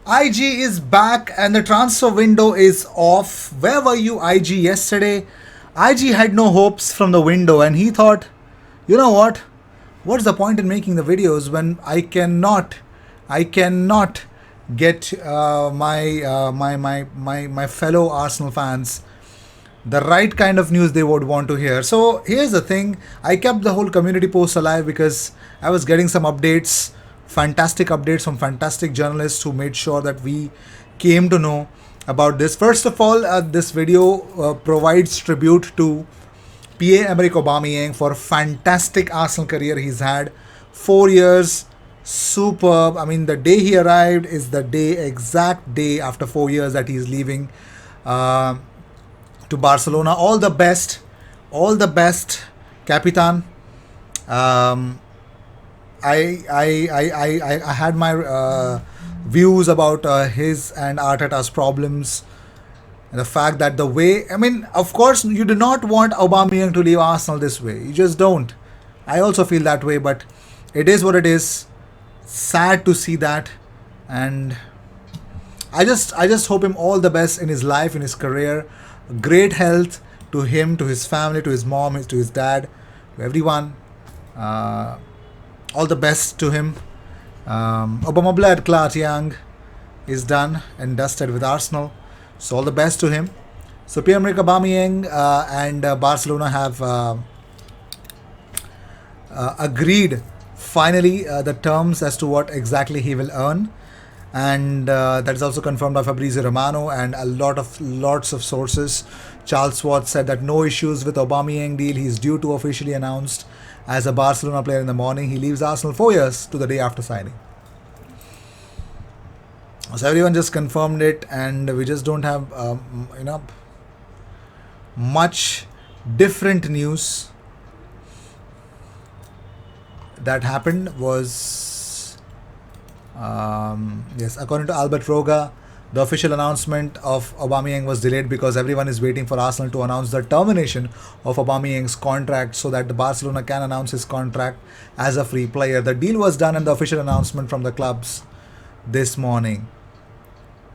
IG is back and the transfer window is off. Where were you, IG, yesterday? IG had no hopes from the window and he thought, you know what? What's the point in making the videos when I cannot get my fellow Arsenal fans the right kind of news they would want to hear. So here's the thing, I kept the whole community post alive because I was getting some updates, fantastic updates from fantastic journalists who made sure that we came to know about this. First of all, this video provides tribute to Pierre-Emerick Aubameyang for fantastic Arsenal career he's had. 4 years, superb. I mean, the day he arrived is the exact day after 4 years that he's leaving. Uh, to Barcelona. All the best, Capitan. Um, I had my views about his and Arteta's problems. And the fact that the way, I mean, of course, you do not want Aubameyang to leave Arsenal this way. You just don't. I also feel that way, but it is what it is. Sad to see that, and I just hope him all the best in his life, in his career. Great health to him, to his family, to his mom, to his dad, to everyone. Uh, all the best to him. Obama Blood Clark Young is done and dusted with Arsenal. So all the best to him. So Pierre-Emerick Aubameyang and Barcelona have agreed finally the terms as to what exactly he will earn, and that is also confirmed by Fabrizio Romano and lots of sources. Charles Schwartz said that no issues with Aubameyang deal. He's due to officially announced as a Barcelona player in the morning. He leaves Arsenal 4 years to the day after signing. So everyone just confirmed it, and we just don't have much different news. That happened was yes, according to Albert Roga, the official announcement of Aubameyang was delayed because everyone is waiting for Arsenal to announce the termination of Aubameyang's contract so that the Barcelona can announce his contract as a free player. The deal was done and the official announcement from the clubs this morning.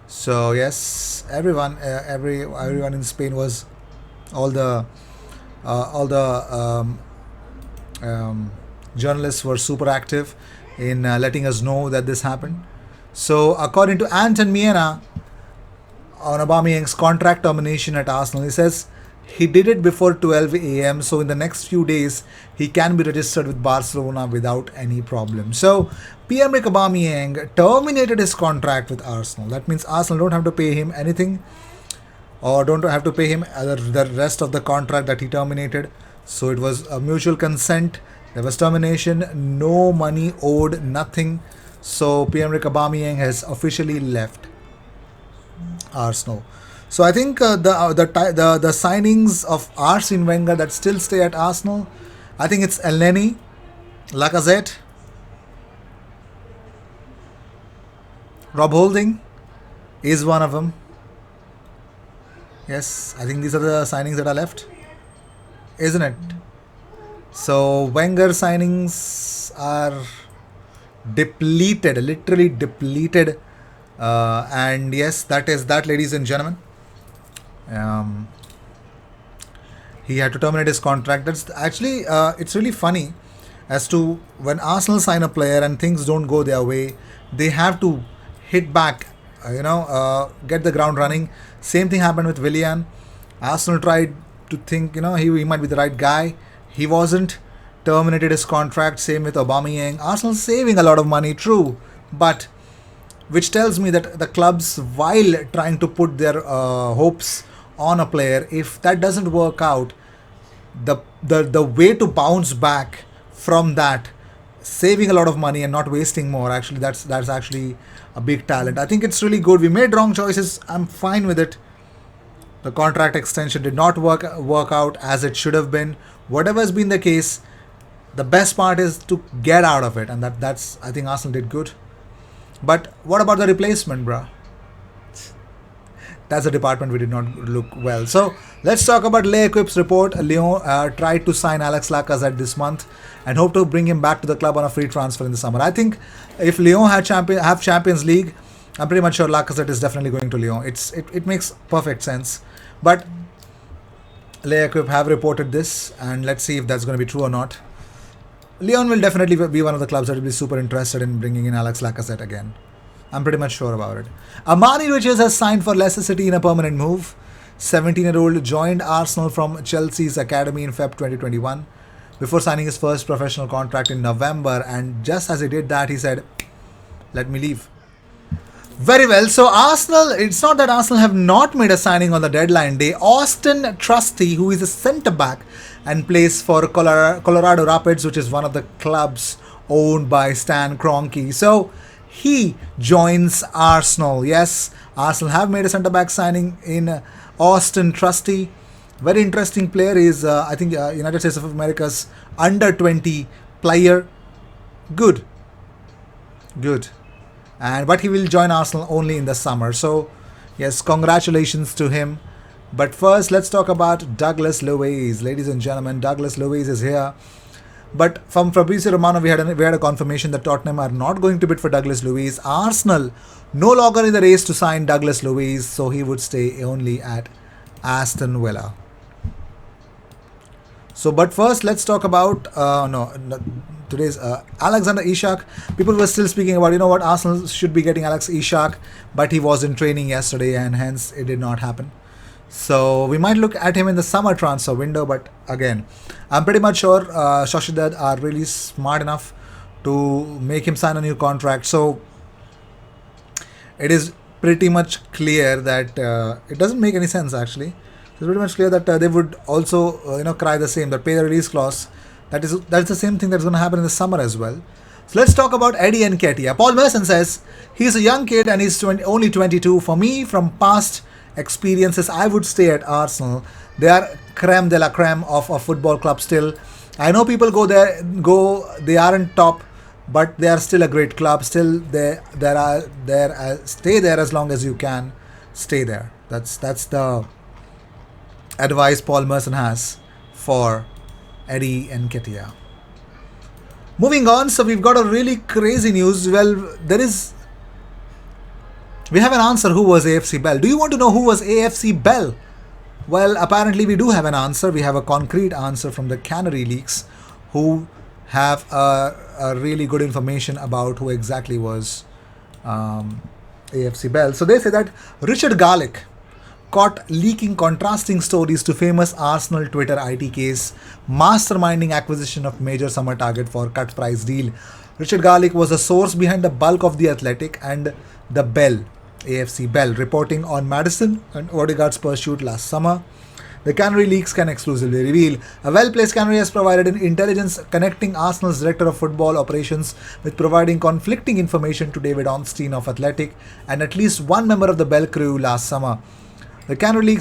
So yes, everyone in Spain was all the journalists were super active in letting us know that this happened. So according to Anton Miena on Aubameyang's contract termination at Arsenal, he says he did it before 12 a.m. So in the next few days, he can be registered with Barcelona without any problem. So Pierre-Emerick Aubameyang terminated his contract with Arsenal. That means Arsenal don't have to pay him anything, or don't have to pay him the rest of the contract that he terminated. So it was a mutual consent. There was termination, no money owed, nothing. So Pierre-Emerick Aubameyang has officially left Arsenal. So I think the signings of Arsene Wenger that still stay at Arsenal, I think it's Elneny, Lacazette, Rob Holding is one of them. Yes, I think these are the signings that are left, isn't it? So Wenger signings are depleted, literally depleted, and yes, that is that, ladies and gentlemen. Um, he had to terminate his contract. That's actually it's really funny as to when Arsenal sign a player and things don't go their way, they have to hit back, get the ground running. Same thing happened with Willian. Arsenal tried to think, he might be the right guy. He wasn't. Terminated his contract. Same with Aubameyang. Arsenal saving a lot of money, true, but which tells me that the clubs, while trying to put their hopes on a player, if that doesn't work out, the way to bounce back from that, saving a lot of money and not wasting more, actually that's actually a big talent. I think it's really good. We made wrong choices. I'm fine with it. The contract extension did not work out as it should have been. Whatever has been the case, the best part is to get out of it, and that's I think Arsenal did good. But what about the replacement, bruh? That's a department we did not look well. So let's talk about L'Equipe's report. Lyon tried to sign Alex Lacazette this month and hope to bring him back to the club on a free transfer in the summer. I think if Lyon have Champions League, I'm pretty much sure Lacazette is definitely going to Lyon. It makes perfect sense. But L'Equipe have reported this, and let's see if that's going to be true or not. Lyon will definitely be one of the clubs that will be super interested in bringing in Alex Lacazette again. I'm pretty much sure about it. Amani Rijoiace has signed for Leicester City in a permanent move. 17-year-old joined Arsenal from Chelsea's academy in Feb 2021 before signing his first professional contract in November, and just as he did that, he said, "Let me leave." Very well. So Arsenal, it's not that Arsenal have not made a signing on the deadline day. Austin Trusty, who is a centre back and plays for Colorado Rapids, which is one of the clubs owned by Stan Kroenke. So he joins Arsenal. Yes, Arsenal have made a centre back signing in Austin Trusty. Very interesting player. Is I think United States of America's under 20 player. Good. And but he will join Arsenal only in the summer. So yes, congratulations to him. But first, let's talk about Douglas Luiz. Ladies and gentlemen, Douglas Luiz is here. But from Fabrizio Romano, we had a confirmation that Tottenham are not going to bid for Douglas Luiz. Arsenal no longer in the race to sign Douglas Luiz, so he would stay only at Aston Villa. So, but first, let's talk about today's Alexander Isak. People were still speaking about, Arsenal should be getting Alex Isak, but he was in training yesterday, and hence it did not happen. So we might look at him in the summer transfer window, but again, I'm pretty much sure Sociedad are really smart enough to make him sign a new contract. So it is pretty much clear that it doesn't make any sense actually. It's pretty much clear that they would also cry the same, that pay the release clause. That's the same thing that's going to happen in the summer as well. So let's talk about Eddie Nketiah. Paul Merson says he's a young kid and he's only 22. For me, from past experiences, I would stay at Arsenal. They are creme de la creme of a football club still. I know people they aren't top, but they are still a great club. Still, stay there as long as you can. Stay there. That's the advice Paul Merson has for Eddie Nketiah. Moving on, so we've got a really crazy news. Well, we have an answer who was AFC Bell. Do you want to know who was AFC Bell? Well, apparently we do have an answer. We have a concrete answer from the Canary Leaks, who have a really good information about who exactly was AFC Bell. So they say that Richard Garlick caught leaking contrasting stories to famous Arsenal Twitter IT case, masterminding acquisition of major summer target for cut price deal. Richard Garlick was a source behind the bulk of the Athletic and the Bell, AFC Bell, reporting on Maddison and Odegaard's pursuit last summer. The Canary Leaks can exclusively reveal a well-placed Canary has provided intelligence connecting Arsenal's director of football operations with providing conflicting information to David Ornstein of Athletic and at least one member of the Bell crew last summer. The Canary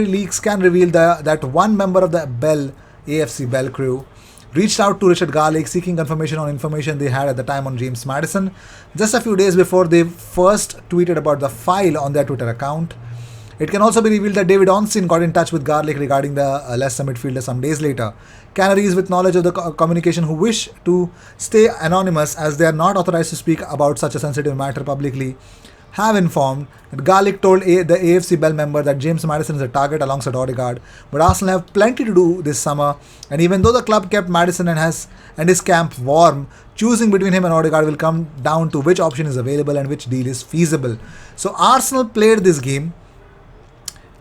Leaks can reveal that one member of the AFC Bell crew reached out to Richard Garlick seeking confirmation on information they had at the time on James Maddison, just a few days before they first tweeted about the file on their Twitter account. It can also be revealed that David Ornstein got in touch with Garlick regarding the Leicester midfielder some days later. Canaries with knowledge of the communication who wish to stay anonymous as they are not authorized to speak about such a sensitive matter publicly have informed that Garlick told the AFC Bell member that James Maddison is a target alongside Odegaard, but Arsenal have plenty to do this summer, and even though the club kept Maddison and his camp warm, choosing between him and Odegaard will come down to which option is available and which deal is feasible. So Arsenal played this game,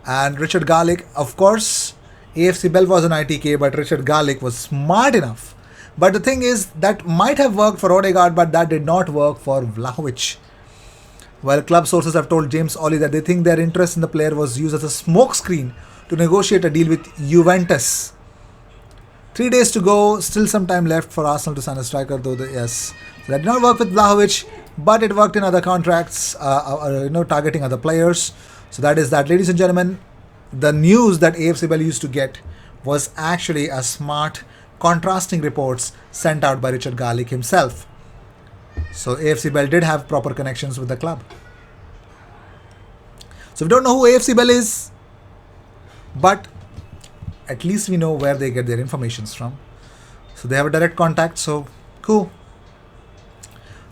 and Richard Garlick, of course, AFC Bell was an ITK, but Richard Garlick was smart enough. But the thing is, that might have worked for Odegaard, but that did not work for Vlahovic. While club sources have told James Ollie that they think their interest in the player was used as a smokescreen to negotiate a deal with Juventus. 3 days to go, still some time left for Arsenal to sign a striker, though. So that did not work with Vlahovic, but it worked in other contracts, targeting other players. So that is that, ladies and gentlemen. The news that AFC Bell used to get was actually a smart, contrasting reports sent out by Richard Garlick himself. So AFC Bell did have proper connections with the club. So we don't know who AFC Bell is, but at least we know where they get their information from. So they have a direct contact, so cool.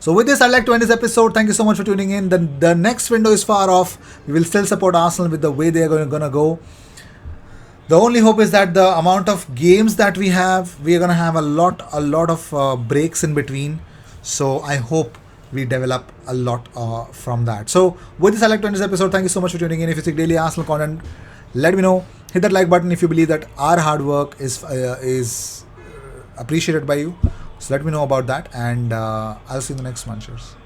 So with this, I'd like to end this episode. Thank you so much for tuning in. The next window is far off. We will still support Arsenal with the way they are going to go. The only hope is that the amount of games that we are going to have a lot of breaks in between. So I hope we develop a lot from that. So with this, I'd like to end this episode. Thank you so much for tuning in. If you seek daily Arsenal content, let me know. Hit that like button if you believe that our hard work is appreciated by you. So let me know about that, and I'll see you in the next one. Cheers.